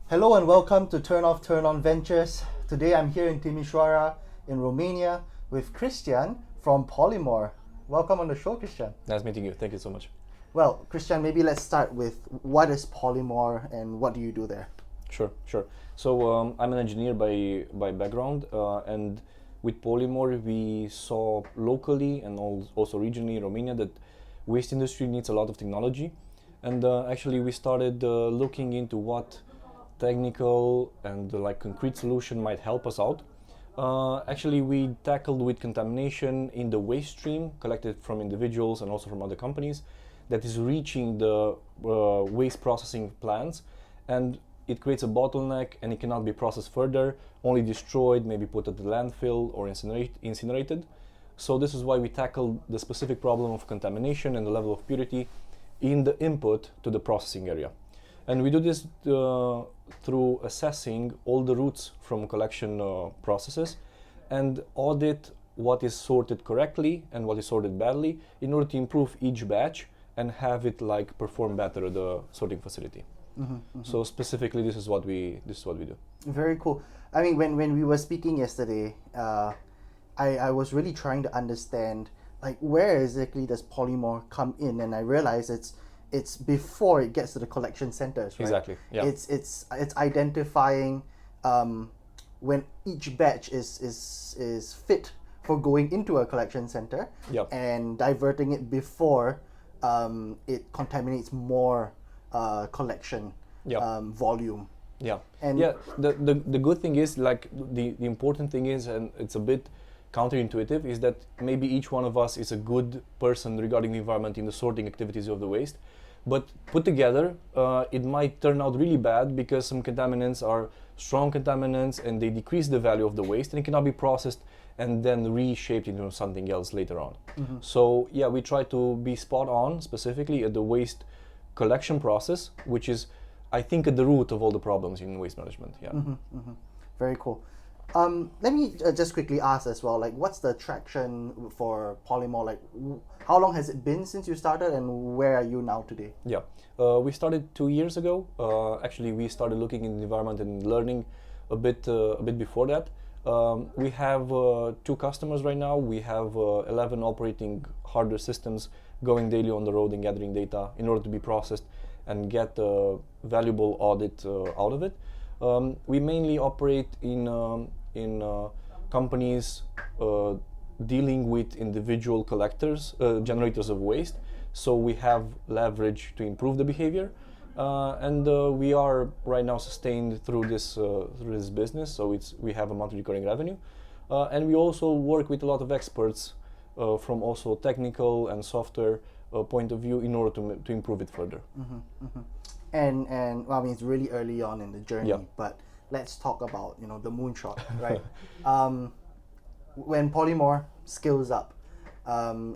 Hello and welcome to Turn Off Turn On Ventures. Today I'm here in Timisoara in Romania with Cristian from PolyMore. Welcome on the show, Cristian. Nice meeting you. Thank you so much. Well, Cristian, maybe let's start with what is PolyMore and what do you do there? Sure. So I'm an engineer by background, and with PolyMore we saw locally and also regionally in Romania that waste industry needs a lot of technology, and actually we started looking into what technical and concrete solution might help us out. Actually, we tackled with contamination in the waste stream collected from individuals and also from other companies that is reaching the waste processing plants, and it creates a bottleneck and it cannot be processed further, only destroyed, maybe put at the landfill or incinerated. So this is why we tackled the specific problem of contamination and the level of purity in the input to the processing area. And we do this through assessing all the routes from collection processes and audit what is sorted correctly and what is sorted badly in order to improve each batch and have it perform better at the sorting facility. So specifically, this is what we do. Very cool. I mean, when we were speaking yesterday, I was really trying to understand where exactly does PolyMore come in, and I realized it's before it gets to the collection centers, right? Exactly. Yeah. It's identifying when each batch is fit for going into a collection center, Yep. and diverting it before it contaminates more collection Yep. volume. Yeah. And The good thing is the important thing is, and it's a bit counterintuitive, is that maybe each one of us is a good person regarding the environment in the sorting activities of the waste, but put together it might turn out really bad because some contaminants are strong contaminants and they decrease the value of the waste and it cannot be processed and then reshaped into something else later on. So yeah, we try to be spot on specifically at the waste collection process, which is, I think, at the root of all the problems in waste management. Yeah. Very cool. Let me just quickly ask as well, what's the traction for PolyMore? How long has it been since you started, and where are you now today? Yeah, we started 2 years ago. Actually, we started looking in the environment and learning a bit before that. We have 2 customers right now. We have 11 operating hardware systems going daily on the road and gathering data in order to be processed and get a valuable audit out of it. We mainly operate in companies dealing with individual collectors, generators of waste. So we have leverage to improve the behavior, and we are right now sustained through this business. So we have a monthly recurring revenue, and we also work with a lot of experts from also technical and software point of view in order to improve it further. And well, I mean, it's really early on in the journey, Yeah. but let's talk about the moonshot, right? When PolyMore scales up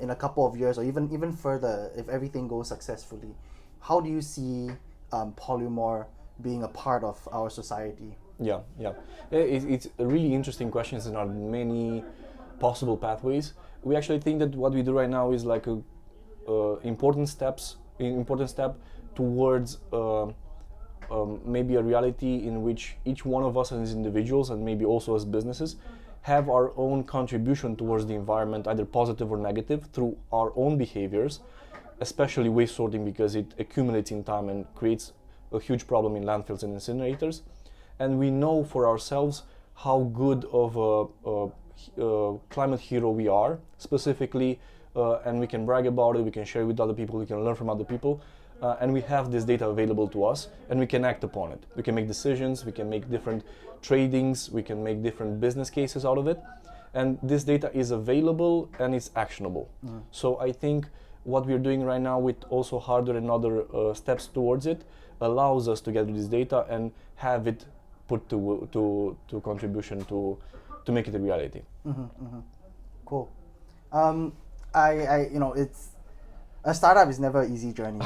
in a couple of years or even further, if everything goes successfully, how do you see PolyMore being a part of our society? Yeah. It's a really interesting question. There are many possible pathways. We actually think that what we do right now is like a important step towards maybe a reality in which each one of us as individuals and maybe also as businesses have our own contribution towards the environment, either positive or negative, through our own behaviors, especially waste sorting, because it accumulates in time and creates a huge problem in landfills and incinerators. And we know for ourselves how good of a climate hero we are, specifically, and we can brag about it, we can share it with other people, we can learn from other people, and we have this data available to us, and we can act upon it. We can make decisions, we can make different tradings, we can make different business cases out of it, and this data is available and it's actionable. So I think what we're doing right now with also hardware and other steps towards it allows us to gather this data and have it put to contribution to make it a reality. Cool. I it's a startup is never an easy journey.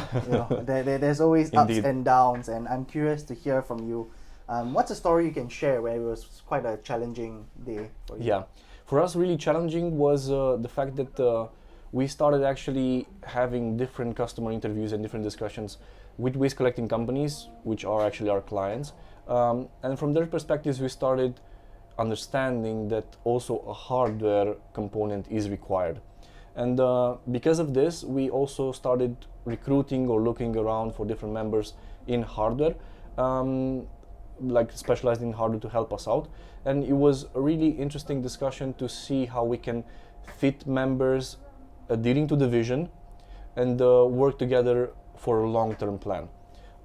There's always ups Indeed. and downs, and I'm curious to hear from you. What's a story you can share where it was quite a challenging day for you? Yeah, for us, really challenging was the fact that we started actually having different customer interviews and different discussions with waste collecting companies, which are actually our clients, And from their perspectives, we started understanding that also a hardware component is required. And because of this, we also started recruiting or looking around for different members in hardware, like specialized in hardware to help us out. And it was a really interesting discussion to see how we can fit members adhering to the vision and work together for a long-term plan.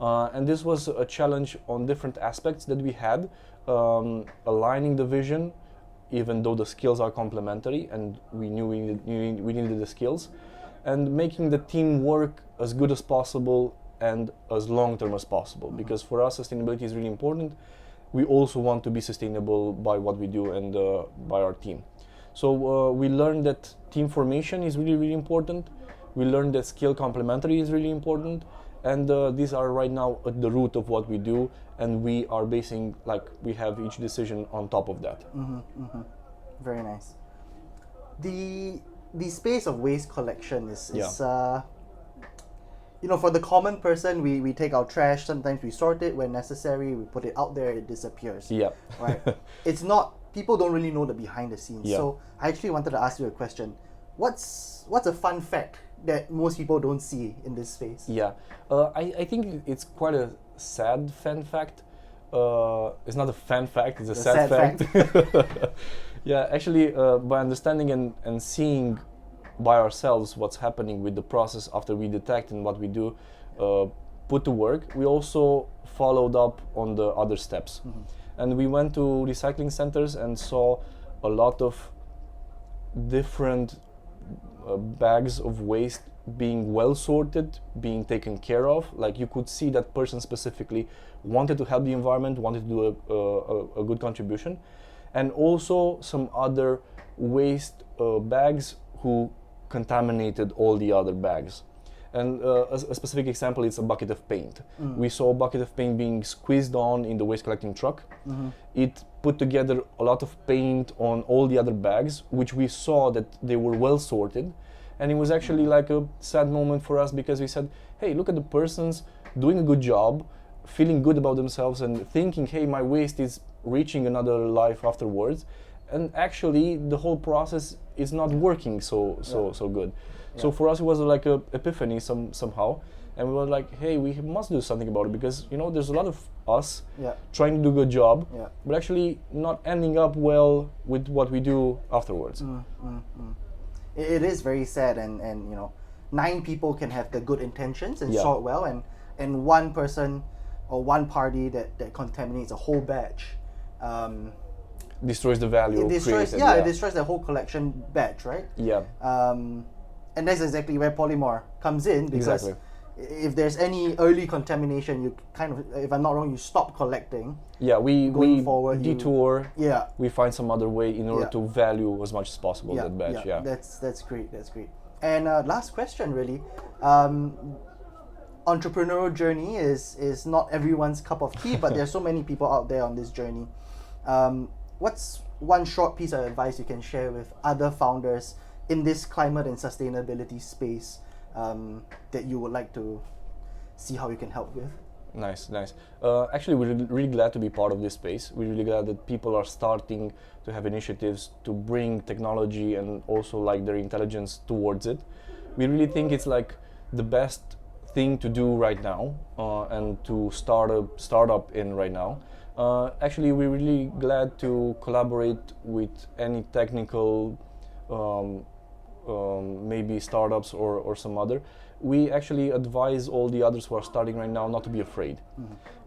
And this was a challenge on different aspects that we had, aligning the vision, even though the skills are complementary and we knew we needed the skills, and making the team work as good as possible and as long-term as possible. Because for us, sustainability is really important. We also want to be sustainable by what we do and by our team. So we learned that team formation is really, really important. We learned that skill complementary is really important. And these are right now at the root of what we do, and we are basing, like, we have each decision on top of that. Very nice. The space of waste collection is you know, for the common person, we take our trash, sometimes we sort it when necessary, we put it out there, it disappears. Yeah. Right? It's not, people don't really know the behind the scenes. Yeah. So I actually wanted to ask you a question. What's a fun fact that most people don't see in this space? Yeah, I think it's quite a sad fan fact. It's not a fan fact, it's a sad fact. Yeah, actually, by understanding and seeing by ourselves what's happening with the process after we detect and what we do put to work, we also followed up on the other steps. And we went to recycling centers and saw a lot of different bags of waste being well sorted, being taken care of. Like, you could see that person specifically wanted to help the environment, wanted to do a good contribution. And also some other waste bags who contaminated all the other bags. And a specific example is a bucket of paint. We saw a bucket of paint being squeezed on in the waste collecting truck. It put together a lot of paint on all the other bags, which we saw that they were well sorted. And it was actually like a sad moment for us, because we said, hey, look at the persons doing a good job, feeling good about themselves and thinking, hey, my waste is reaching another life afterwards. And actually the whole process is not working so good. So for us, it was like a epiphany somehow, and we were like, hey, we must do something about it, because, you know, there's a lot of us trying to do a good job, but actually not ending up well with what we do afterwards. It is very sad, and you know, 9 people can have the good intentions and sort well, and one person or one party that contaminates a whole batch. Destroys the value. It destroys, it destroys the whole collection batch, right? Yeah. And that's exactly where PolyMore comes in, because if there's any early contamination, you kind of, if I'm not wrong, you stop collecting. Yeah, we forward, detour. We find some other way in order to value as much as possible that batch. Yeah. That's great. That's great. And last question, really. Entrepreneurial journey is not everyone's cup of tea, but there's so many people out there on this journey. What's one short piece of advice you can share with other founders in this climate and sustainability space that you would like to see how you can help with? Nice. Actually, we're really glad to be part of this space. We're really glad that people are starting to have initiatives to bring technology and also like their intelligence towards it. We really think it's like the best thing to do right now and to start a startup in right now. Actually, we're really glad to collaborate with any technical maybe startups or some other. We actually advise all the others who are starting right now not to be afraid,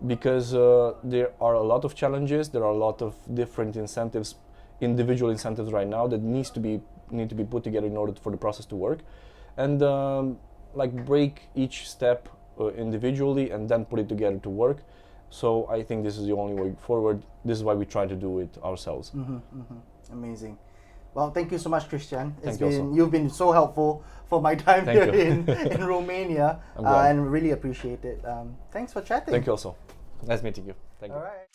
because there are a lot of challenges, there are a lot of different incentives, individual incentives right now that need to be put together in order for the process to work, and like break each step individually and then put it together to work. So I think this is the only way forward. This is why we try to do it ourselves. Amazing. Well, thank you so much, Cristian. You've been so helpful for my time here in Romania, and really appreciate it. Thanks for chatting. Thank you also. Nice meeting you. Thank you. All right.